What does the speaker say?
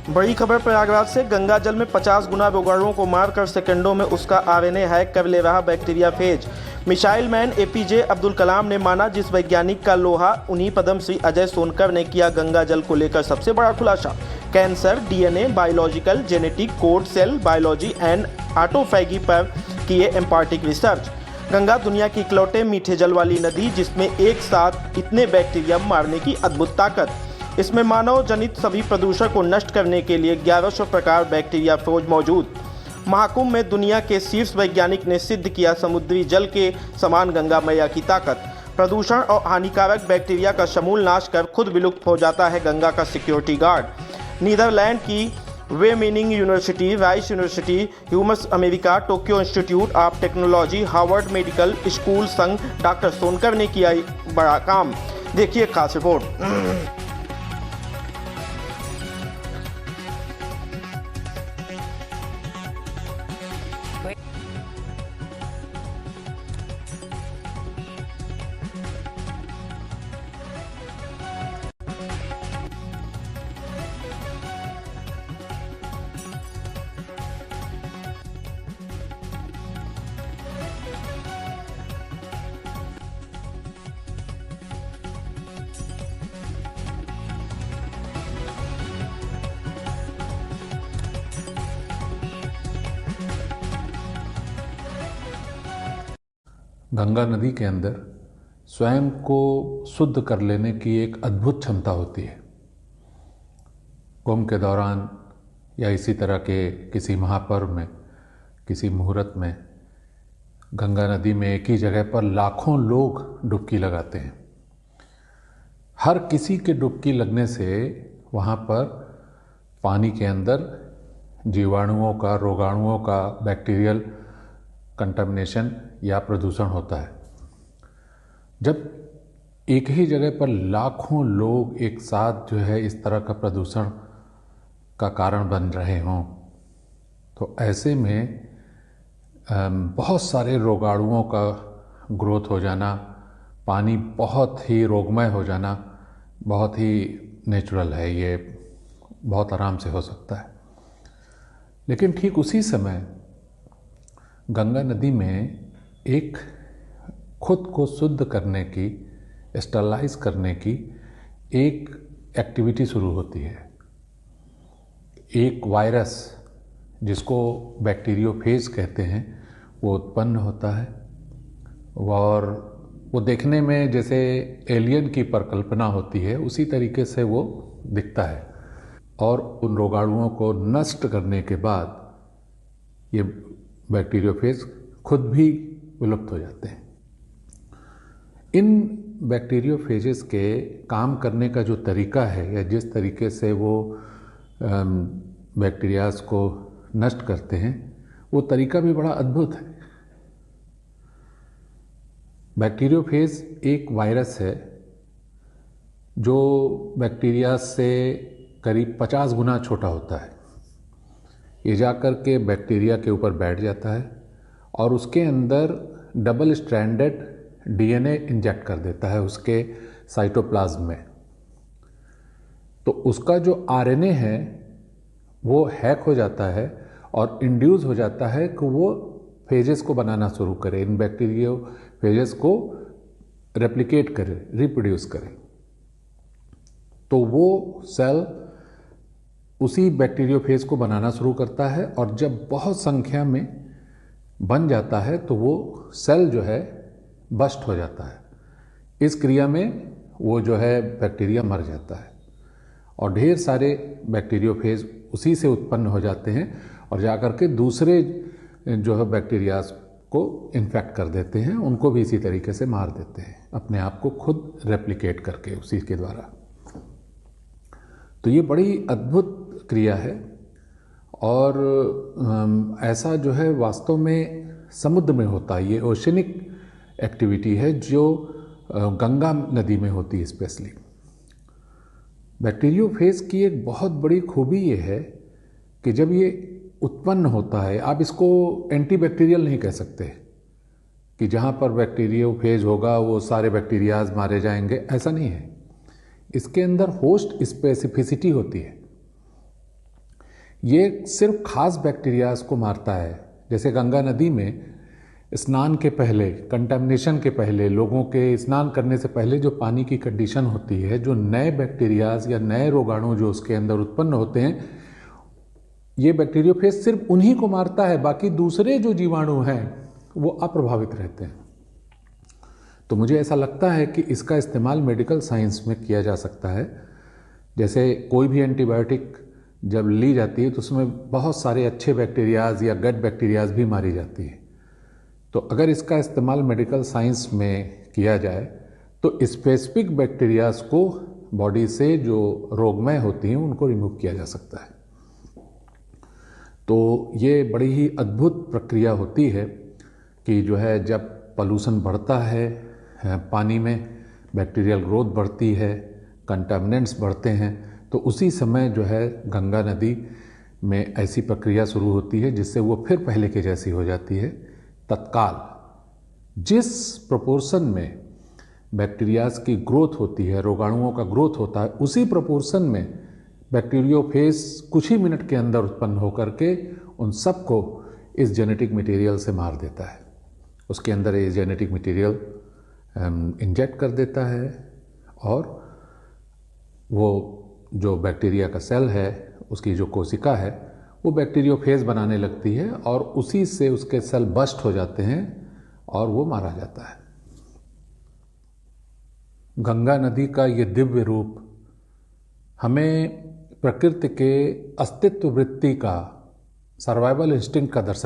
बड़ी खबर प्रयागराज से। गंगा जल में 50 गुना रोगाणुओं को मारकर सेकंडों में उसका आरएनए हैक कर ले रहा bacteria phage. Missile man APJ Abdul Kalam ने माना, जिस वैज्ञानिक का लोहा, उन्हीं पद्मश्री अजय सोनकर ने किया गंगा जल को लेकर सबसे बड़ा खुलासा। Cancer, DNA, biological, genetic code, cell biology and autophagy पर किए एम्पार्टिक रिसर्च। गंगा दुनिया की इकलौते मीठे जल वाली नदी, जिसमें एक साथ इतने बैक्टीरिया मारने की अद्भुत ताकत। इसमें मानव जनित सभी प्रदूषण को नष्ट करने के लिए 1100 प्रकार बैक्टीरिया फौज मौजूद। महाकुंभ में दुनिया के शीर्ष वैज्ञानिक ने सिद्ध किया समुद्री जल के समान गंगा मैया की ताकत। प्रदूषण और हानिकारक बैक्टीरिया का समूल नाश कर खुद विलुप्त हो जाता है गंगा का सिक्योरिटी गार्ड। नीदरलैंड की वेमिनिंग यूनिवर्सिटी, राइस यूनिवर्सिटी, ह्यूमस America, Tokyo institute of technology, Harvard medical school संग डॉक्टर सोनकर ने किया बड़ा काम। देखिए खास रिपोर्ट। गंगा नदी के अंदर स्वयं को शुद्ध कर लेने की एक अद्भुत क्षमता होती है। कुंभ के दौरान या इसी तरह के किसी महापर्व में, किसी मुहूर्त में गंगा नदी में एक ही जगह पर लाखों लोग डुबकी लगाते हैं। हर किसी के डुबकी लगने से वहाँ पर पानी के अंदर जीवाणुओं का, रोगाणुओं का बैक्टीरियल कंटामिनेशन या प्रदूषण होता है। जब एक ही जगह पर लाखों लोग एक साथ जो है इस तरह का प्रदूषण का कारण बन रहे हों, तो ऐसे में बहुत सारे रोगाणुओं का ग्रोथ हो जाना, पानी बहुत ही रोगमय हो जाना बहुत ही नेचुरल है। ये बहुत आराम से हो सकता है। लेकिन ठीक उसी समय गंगा नदी में एक खुद को शुद्ध करने की, स्टरलाइज करने की एक एक्टिविटी शुरू होती है। एक वायरस जिसको बैक्टीरियोफेज कहते हैं वो उत्पन्न होता है और वो देखने में जैसे एलियन की परिकल्पना होती है उसी तरीके से वो दिखता है और उन रोगाणुओं को नष्ट करने के बाद ये बैक्टीरियोफेज खुद भी विलुप्त हो जाते हैं। इन बैक्टीरियोफेजेस के काम करने का जो तरीका है या जिस तरीके से वो बैक्टीरियाज को नष्ट करते हैं, वो तरीका भी बड़ा अद्भुत है। बैक्टीरियोफेज एक वायरस है जो बैक्टीरिया से करीब 50 गुना छोटा होता है। ये जाकर के बैक्टीरिया के ऊपर बैठ जाता है और उसके अंदर डबल स्ट्रैंडेड डीएनए इंजेक्ट कर देता है उसके साइटोप्लाज्म में। तो उसका जो आरएनए है वो हैक हो जाता है और इंड्यूस हो जाता है कि वो फेजेस को बनाना शुरू करे, इन बैक्टीरिया फेजेस को रेप्लिकेट करे, रिप्रोड्यूस करे। तो वो सेल उसी बैक्टीरियोफेज को बनाना शुरू करता है और जब बहुत संख्या में बन जाता है तो वो सेल जो है बस्ट हो जाता है। इस क्रिया में वो जो है बैक्टीरिया मर जाता है और ढेर सारे बैक्टीरियोफेज उसी से उत्पन्न हो जाते हैं और जाकर के दूसरे जो है बैक्टीरियाज को इन्फेक्ट कर देते हैं, उनको भी इसी तरीके से मार देते हैं, अपने आप को खुद रेप्लिकेट करके उसी के द्वारा। तो ये बड़ी अद्भुत क्रिया है और ऐसा जो है वास्तव में समुद्र में होता है। ये ओशनिक एक्टिविटी है जो गंगा नदी में होती है स्पेशली। बैक्टीरियोफेज की एक बहुत बड़ी खूबी ये है कि जब ये उत्पन्न होता है, आप इसको एंटीबैक्टीरियल नहीं कह सकते कि जहाँ पर बैक्टीरियोफेज होगा वो सारे बैक्टीरियाज मारे जाएंगे, ऐसा नहीं है। इसके अंदर होस्ट स्पेसिफिसिटी होती है। ये सिर्फ खास बैक्टीरियाज को मारता है। जैसे गंगा नदी में स्नान के पहले, कंटेमिनेशन के पहले, लोगों के स्नान करने से पहले जो पानी की कंडीशन होती है, जो नए बैक्टीरियाज या नए रोगाणु जो उसके अंदर उत्पन्न होते हैं, ये बैक्टीरियोफेज सिर्फ उन्हीं को मारता है, बाकी दूसरे जो जीवाणु हैं वो अप्रभावित रहते हैं। तो मुझे ऐसा लगता है कि इसका इस्तेमाल मेडिकल साइंस में किया जा सकता है। जैसे कोई भी एंटीबायोटिक जब ली जाती है तो उसमें बहुत सारे अच्छे बैक्टीरियाज या गट बैक्टीरियाज भी मारी जाती है। तो अगर इसका इस्तेमाल मेडिकल साइंस में किया जाए तो स्पेसिफिक बैक्टीरियाज को बॉडी से जो रोगमय होती हैं उनको रिमूव किया जा सकता है। तो ये बड़ी ही अद्भुत प्रक्रिया होती है कि जो है जब पॉल्यूशन बढ़ता है पानी में, बैक्टीरियल ग्रोथ बढ़ती है, कंटामिनेंट्स बढ़ते हैं, तो उसी समय जो है गंगा नदी में ऐसी प्रक्रिया शुरू होती है जिससे वो फिर पहले की जैसी हो जाती है। तत्काल जिस प्रोपोर्शन में बैक्टीरियाज की ग्रोथ होती है, रोगाणुओं का ग्रोथ होता है, उसी प्रोपोर्शन में बैक्टीरियोफेज कुछ ही मिनट के अंदर उत्पन्न होकर के उन सबको इस जेनेटिक मटेरियल से मार देता है। उसके अंदर ये जेनेटिक मटेरियल इंजेक्ट कर देता है और वो जो बैक्टीरिया का सेल है, उसकी जो कोशिका है, वो बैक्टीरियोफेज बनाने लगती है और उसी से उसके सेल बस्ट हो जाते हैं और वो मारा जाता है। गंगा नदी का ये दिव्य रूप हमें प्रकृति के अस्तित्व वृत्ति का, सर्वाइवल इंस्टिंक्ट का दर्शन